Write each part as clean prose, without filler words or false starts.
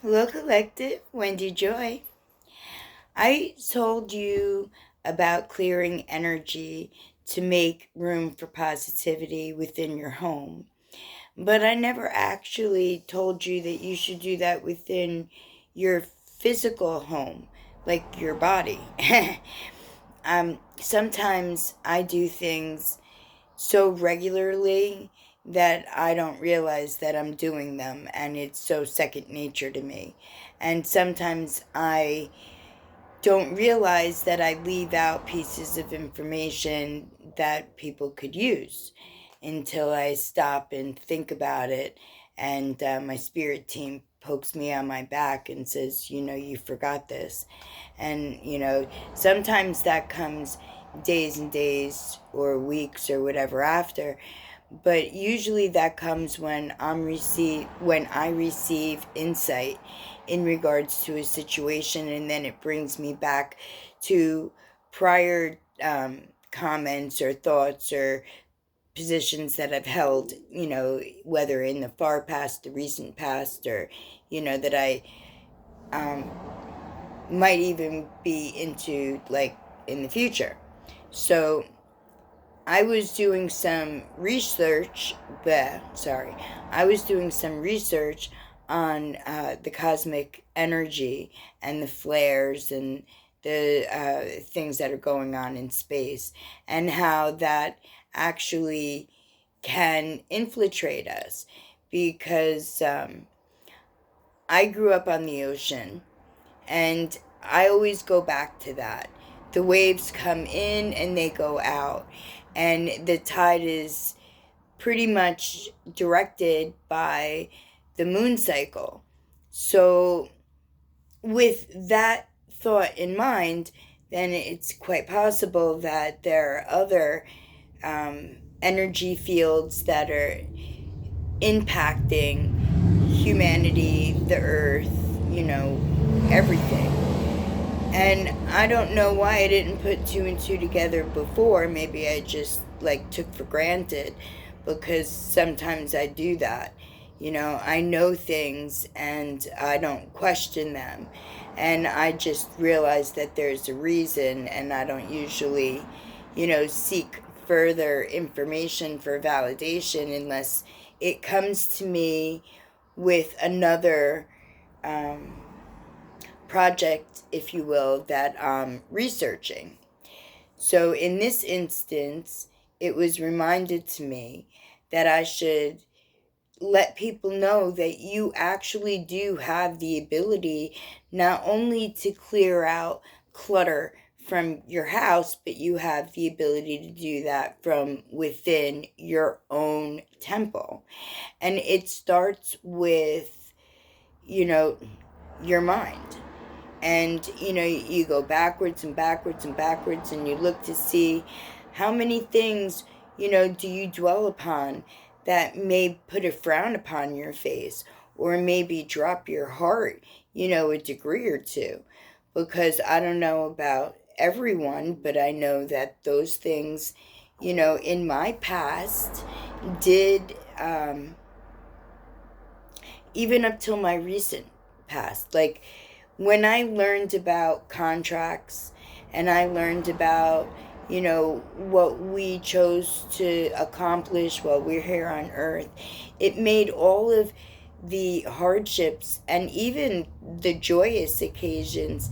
Hello, Collective. Wendy Joy. I told you about clearing energy to make room for positivity within your home, but I never actually told you that you should do that within your physical home, like your body. Sometimes I do things so regularly that I don't realize that I'm doing them, and it's so second nature to me. And sometimes I don't realize that I leave out pieces of information that people could use until I stop and think about it. And my spirit team pokes me on my back and says, you forgot this. And, sometimes that comes days and days or weeks or whatever after, but usually that comes when when I receive insight in regards to a situation, and then it brings me back to prior comments or thoughts or positions that I've held, whether in the far past, the recent past, or that I um, might even be into, like, in the future. So I was doing some research, I was doing some research on the cosmic energy and the flares and the things that are going on in space, and how that actually can infiltrate us. Because I grew up on the ocean, and I always go back to that. The waves come in and they go out, and the tide is pretty much directed by the moon cycle. So, with that thought in mind, then it's quite possible that there are other energy fields that are impacting humanity, the earth, everything. And I don't know why I didn't put two and two together before. Maybe I just, like, took for granted, because sometimes I do that. I know things and I don't question them. And I just realize that there's a reason, and I don't usually, seek further information for validation unless it comes to me with another um, project, if you will, that I'm researching. So in this instance, it was reminded to me that I should let people know that you actually do have the ability not only to clear out clutter from your house, but you have the ability to do that from within your own temple. And it starts with, you know, your mind. And you go backwards and backwards and backwards, and you look to see how many things do you dwell upon that may put a frown upon your face, or maybe drop your heart a degree or two. Because I don't know about everyone, but I know that those things in my past did, even up till my recent past. Like, when I learned about contracts, and I learned about, what we chose to accomplish while we're here on earth, it made all of the hardships and even the joyous occasions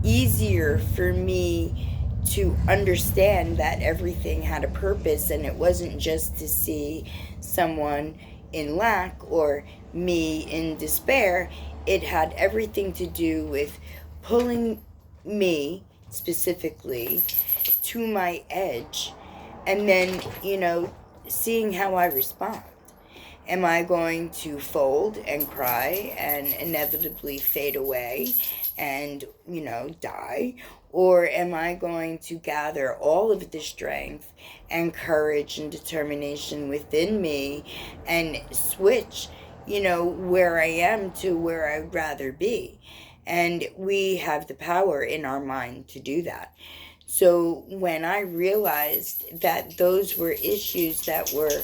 easier for me to understand that everything had a purpose, and it wasn't just to see someone in lack or me in despair. It had everything to do with pulling me specifically to my edge, and then, seeing how I respond. Am I going to fold and cry and inevitably fade away and, die? Or am I going to gather all of the strength and courage and determination within me and switch, where I am to where I'd rather be? And we have the power in our mind to do that. So when I realized that those were issues that were,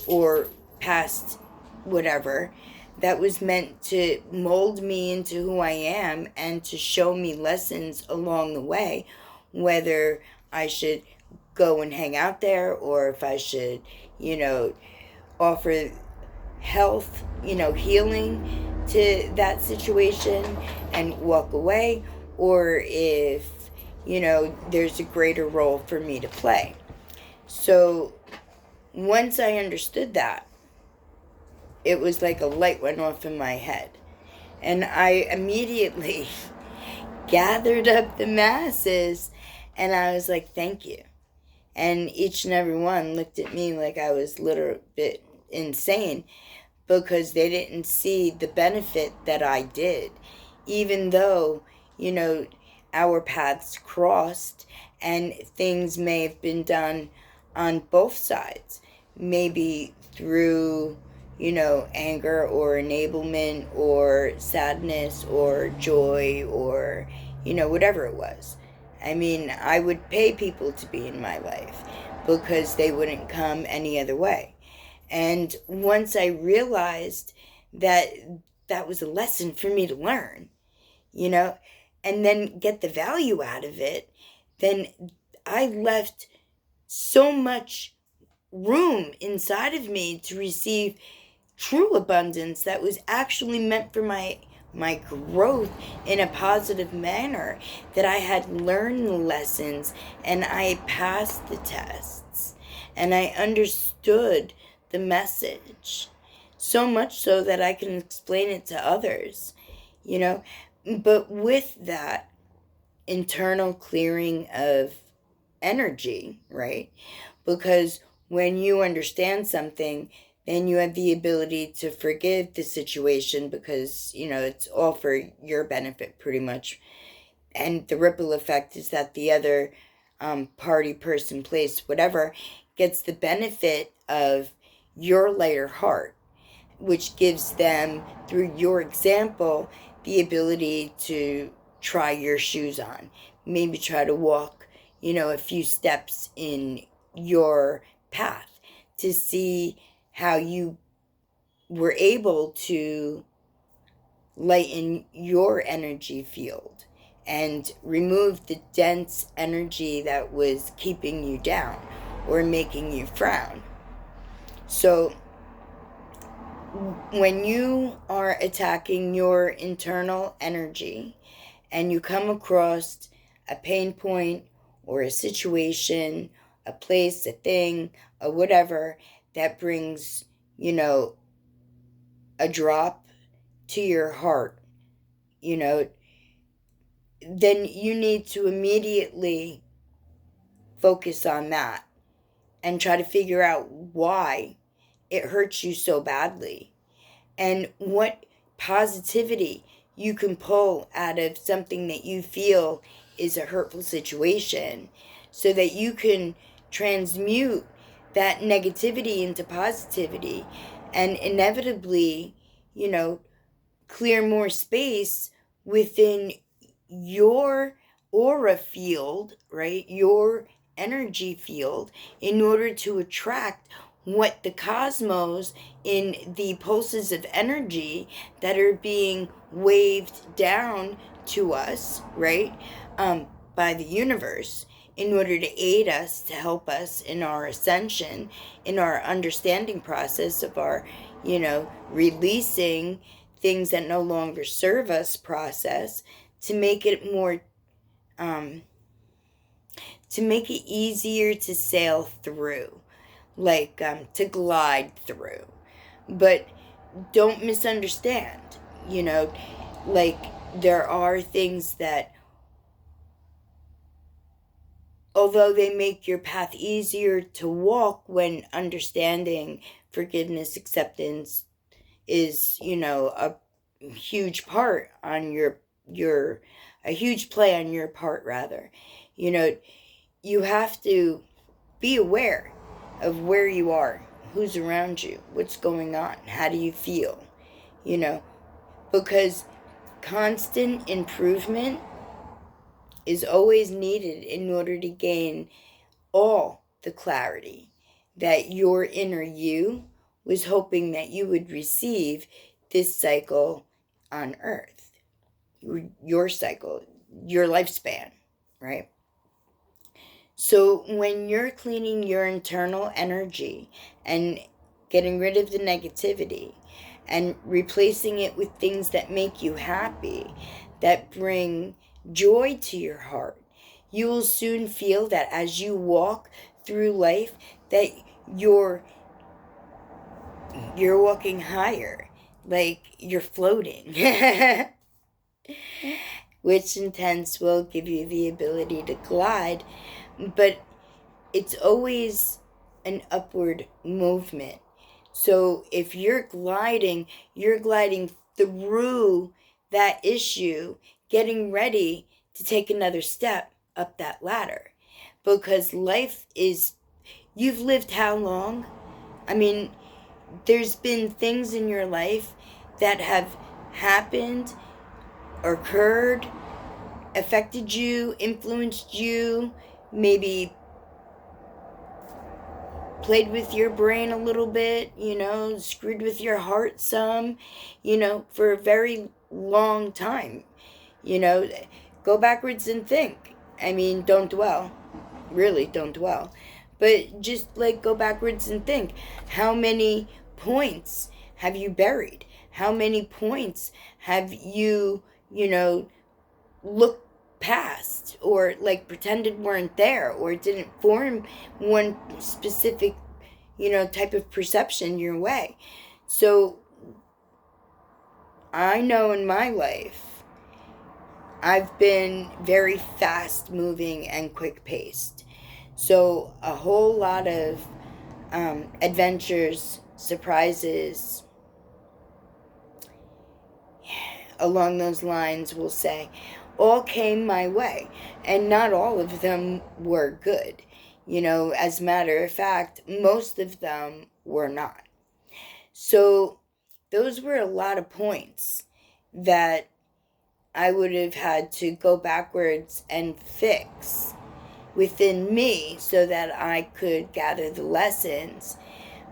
or past whatever, that was meant to mold me into who I am and to show me lessons along the way, whether I should go and hang out there or if I should, you know, offer health, healing to that situation and walk away, or if, there's a greater role for me to play. So once I understood that, it was like a light went off in my head. And I immediately gathered up the masses and I was like, thank you. And each and every one looked at me like I was a little bit insane because they didn't see the benefit that I did. Even though, our paths crossed and things may have been done on both sides. Maybe through, anger or enablement or sadness or joy or, whatever it was. I mean, I would pay people to be in my life because they wouldn't come any other way. And once I realized that that was a lesson for me to learn, and then get the value out of it, then I left so much room inside of me to receive true abundance that was actually meant for my growth in a positive manner, that I had learned the lessons and I passed the tests and I understood the message, so much so that I can explain it to others, but with that internal clearing of energy, right? Because when you understand something, then you have the ability to forgive the situation because, it's all for your benefit pretty much. And the ripple effect is that the other party, person, place, whatever, gets the benefit of your lighter heart, which gives them, through your example, the ability to try your shoes on. Maybe try to walk, a few steps in your path to see how you were able to lighten your energy field and remove the dense energy that was keeping you down or making you frown. So when you are attacking your internal energy and you come across a pain point or a situation, a place, a thing, a whatever that brings, a drop to your heart, then you need to immediately focus on that and try to figure out why it hurts you so badly and what positivity you can pull out of something that you feel is a hurtful situation so that you can transmute that negativity into positivity and inevitably, clear more space within your aura field, right? Your energy field, in order to attract what the cosmos in the pulses of energy that are being waved down to us, right? By the universe in order to aid us, to help us in our ascension, in our understanding process of our, releasing things that no longer serve us process, to make it more, to make it easier to sail through, like to glide through. But don't misunderstand, like there are things that, although they make your path easier to walk when understanding forgiveness, acceptance is, a huge part on your a huge play on your part rather. You have to be aware of where you are, who's around you, what's going on, how do you feel, because constant improvement is always needed in order to gain all the clarity that your inner you was hoping that you would receive this cycle on Earth, your cycle, your lifespan, right? So when you're cleaning your internal energy and getting rid of the negativity and replacing it with things that make you happy, that bring joy to your heart, you will soon feel that as you walk through life, that you're walking higher, like you're floating. Which intense will give you the ability to glide, but it's always an upward movement. So if you're gliding through that issue, getting ready to take another step up that ladder. Because life is, you've lived how long? I mean, there's been things in your life that have happened, occurred, affected you, influenced you, maybe played with your brain a little bit, screwed with your heart some, for a very long time. Go backwards and think. I mean, don't dwell. Really, don't dwell. But just like go backwards and think. How many points have you buried? How many points have you, looked past or like pretended weren't there or didn't form one specific type of perception your way? So I know in my life I've been very fast moving and quick paced, so a whole lot of adventures, surprises along those lines, we'll say, all came my way, and not all of them were good. As a matter of fact, most of them were not. So those were a lot of points that I would have had to go backwards and fix within me so that I could gather the lessons.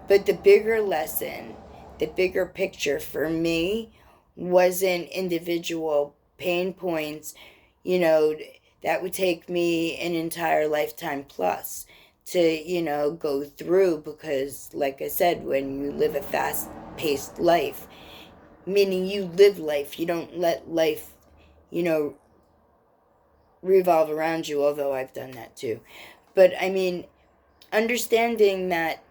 But the bigger lesson, the bigger picture for me wasn't individual pain points, that would take me an entire lifetime plus to, go through, because like I said, when you live a fast-paced life, meaning you live life, you don't let life, revolve around you, although I've done that too. But I mean, understanding that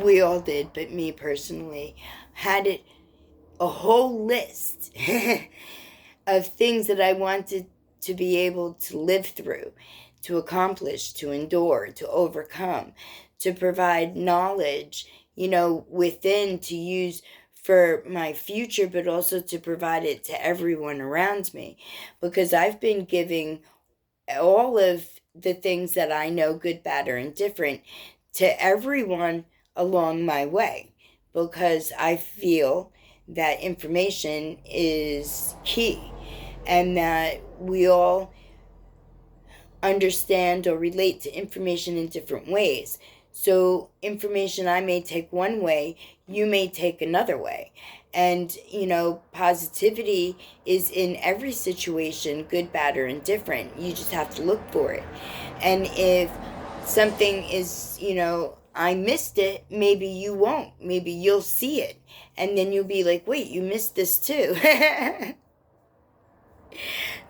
we all did, but me personally had it a whole list of things that I wanted to be able to live through, to accomplish, to endure, to overcome, to provide knowledge, within to use for my future, but also to provide it to everyone around me. Because I've been giving all of the things that I know, good, bad, or indifferent, to everyone along my way, because I feel that information is key and that we all understand or relate to information in different ways. So information I may take one way, you may take another way. And, positivity is in every situation, good, bad, or indifferent. You just have to look for it. And if something is, I missed it, maybe you won't. Maybe you'll see it. And then you'll be like, wait, you missed this too.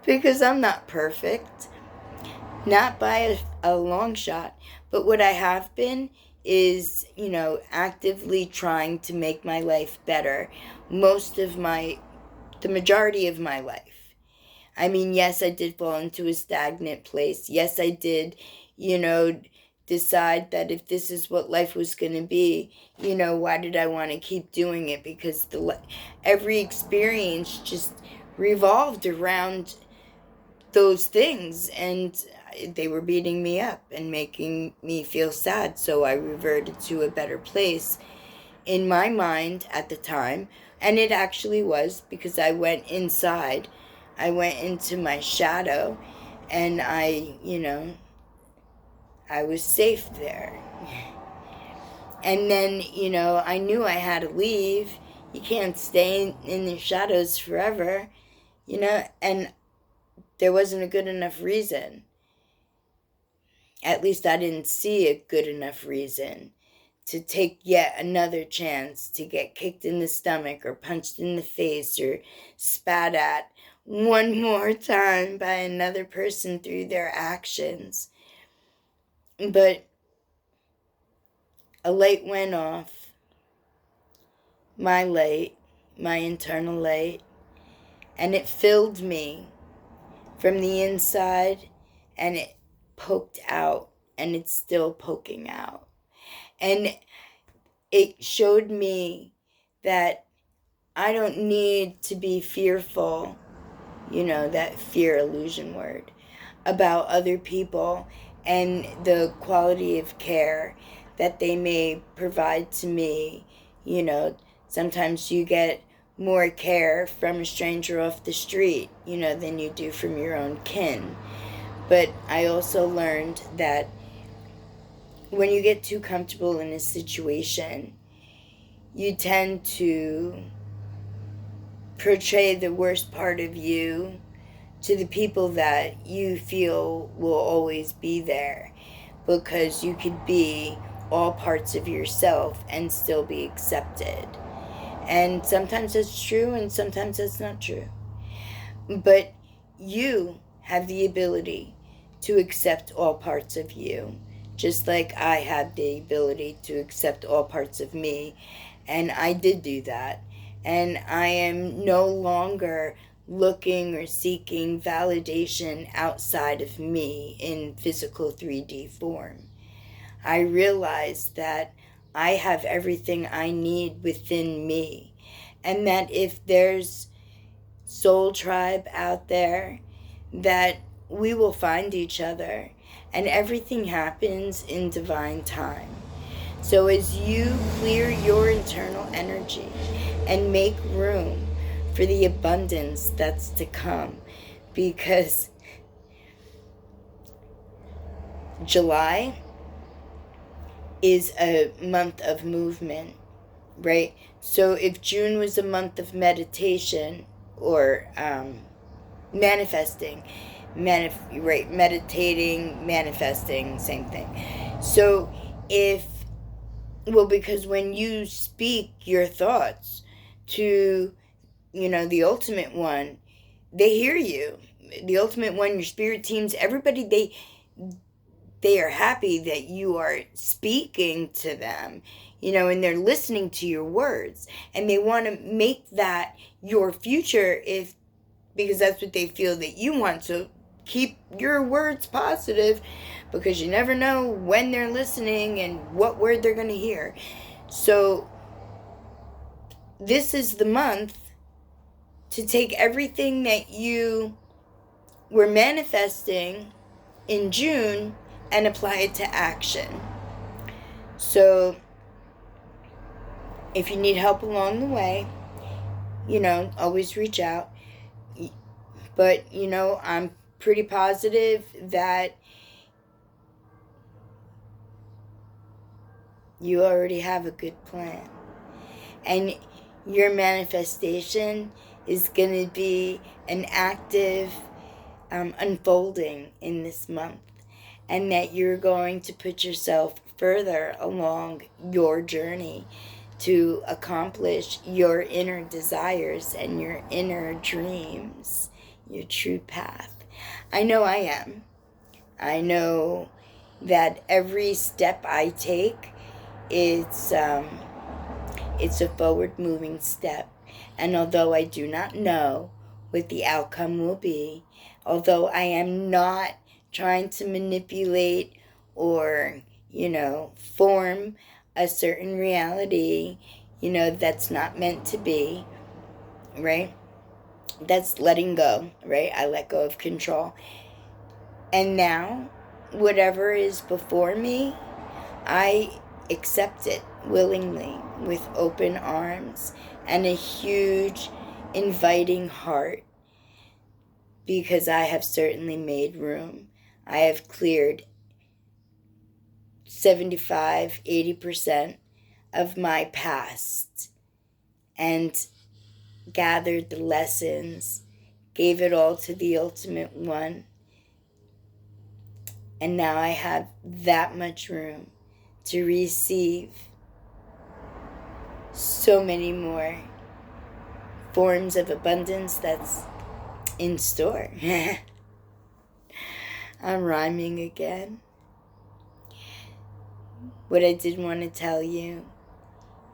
Because I'm not perfect. Not by a long shot. But what I have been is, actively trying to make my life better. The majority of my life. I mean, yes, I did fall into a stagnant place. Yes, I did, decide that if this is what life was going to be, why did I want to keep doing it? Because every experience just revolved around those things, and they were beating me up and making me feel sad. So I reverted to a better place in my mind at the time. And it actually was, because I went inside. I went into my shadow, and I was safe there. And then, I knew I had to leave. You can't stay in the shadows forever, and there wasn't a good enough reason. At least I didn't see a good enough reason to take yet another chance to get kicked in the stomach or punched in the face or spat at one more time by another person through their actions. But a light went off, my light, my internal light, and it filled me from the inside, and it poked out, and it's still poking out. And it showed me that I don't need to be fearful, that fear illusion word, about other people and the quality of care that they may provide to me. Sometimes you get more care from a stranger off the street, than you do from your own kin. But I also learned that when you get too comfortable in a situation, you tend to portray the worst part of you to the people that you feel will always be there, because you could be all parts of yourself and still be accepted. And sometimes that's true and sometimes that's not true. But you have the ability to accept all parts of you, just like I have the ability to accept all parts of me. And I did do that. And I am no longer looking or seeking validation outside of me in physical 3D form. I realize that I have everything I need within me. And that if there's soul tribe out there, that we will find each other, and everything happens in divine time. So as you clear your internal energy and make room for the abundance that's to come, because July is a month of movement, right? So if June was a month of meditation or manifesting, meditating, manifesting, same thing. So because when you speak your thoughts to, the ultimate one, they hear you. The ultimate one, your spirit teams, everybody, they are happy that you are speaking to them, and they're listening to your words, and they want to make that your future, because that's what they feel that you want. So keep your words positive, because you never know when they're listening and what word they're going to hear. So this is the month to take everything that you were manifesting in June and apply it to action. So if you need help along the way, always reach out. But, I'm pretty positive that you already have a good plan. And your manifestation is going to be an active unfolding in this month. And that you're going to put yourself further along your journey to accomplish your inner desires and your inner dreams, your true path. I know I am. I know that every step I take, it's a forward moving step. And although I do not know what the outcome will be, although I am not trying to manipulate or, form a certain reality, that's not meant to be, right? That's letting go, right? I let go of control. And now, whatever is before me, I accept it willingly with open arms and a huge inviting heart, because I have certainly made room. I have cleared 75, 80% of my past and gathered the lessons, gave it all to the ultimate one, and now I have that much room to receive so many more forms of abundance that's in store. I'm rhyming again. What I did want to tell you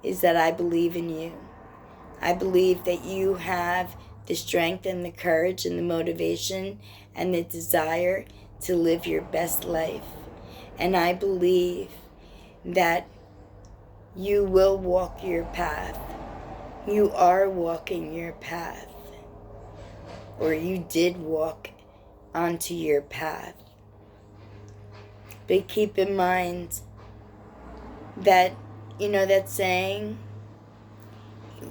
is that I believe in you. I believe that you have the strength and the courage and the motivation and the desire to live your best life. And I believe that you will walk your path. You are walking your path. Or you did walk onto your path. But keep in mind that, that saying,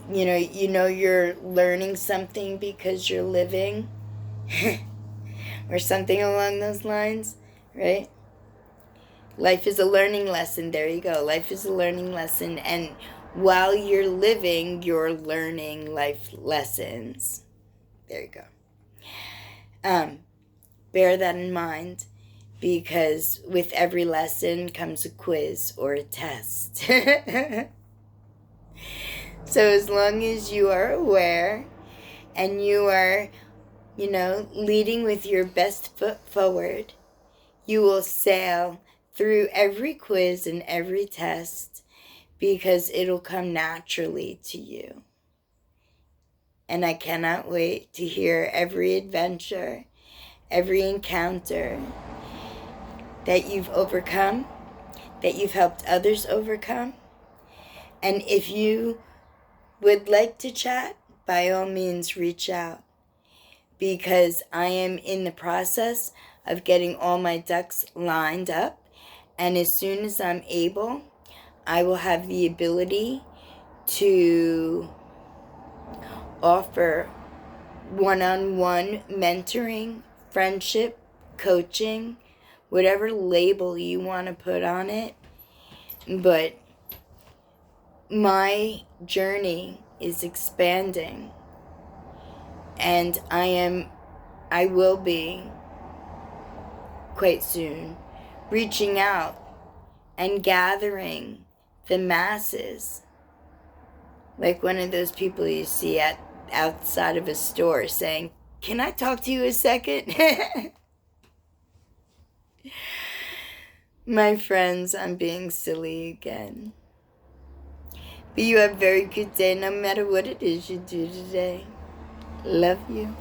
you're learning something because you're living, or something along those lines, right? Life is a learning lesson. There you go. Life is a learning lesson. And while you're living, you're learning life lessons. There you go. Bear that in mind, because with every lesson comes a quiz or a test. So as long as you are aware and you are, leading with your best foot forward, you will sail through every quiz and every test, because it'll come naturally to you. And I cannot wait to hear every adventure, every encounter that you've overcome, that you've helped others overcome. And if you would like to chat, by all means reach out, because I am in the process of getting all my ducks lined up, and as soon as I'm able, I will have the ability to offer one-on-one mentoring, friendship, coaching, whatever label you want to put on it. But my journey is expanding, and I will be quite soon reaching out and gathering the masses, like one of those people you see outside of a store saying, "Can I talk to you a second?" My friends, I'm being silly again. But you have a very good day no matter what it is you do today. Love you.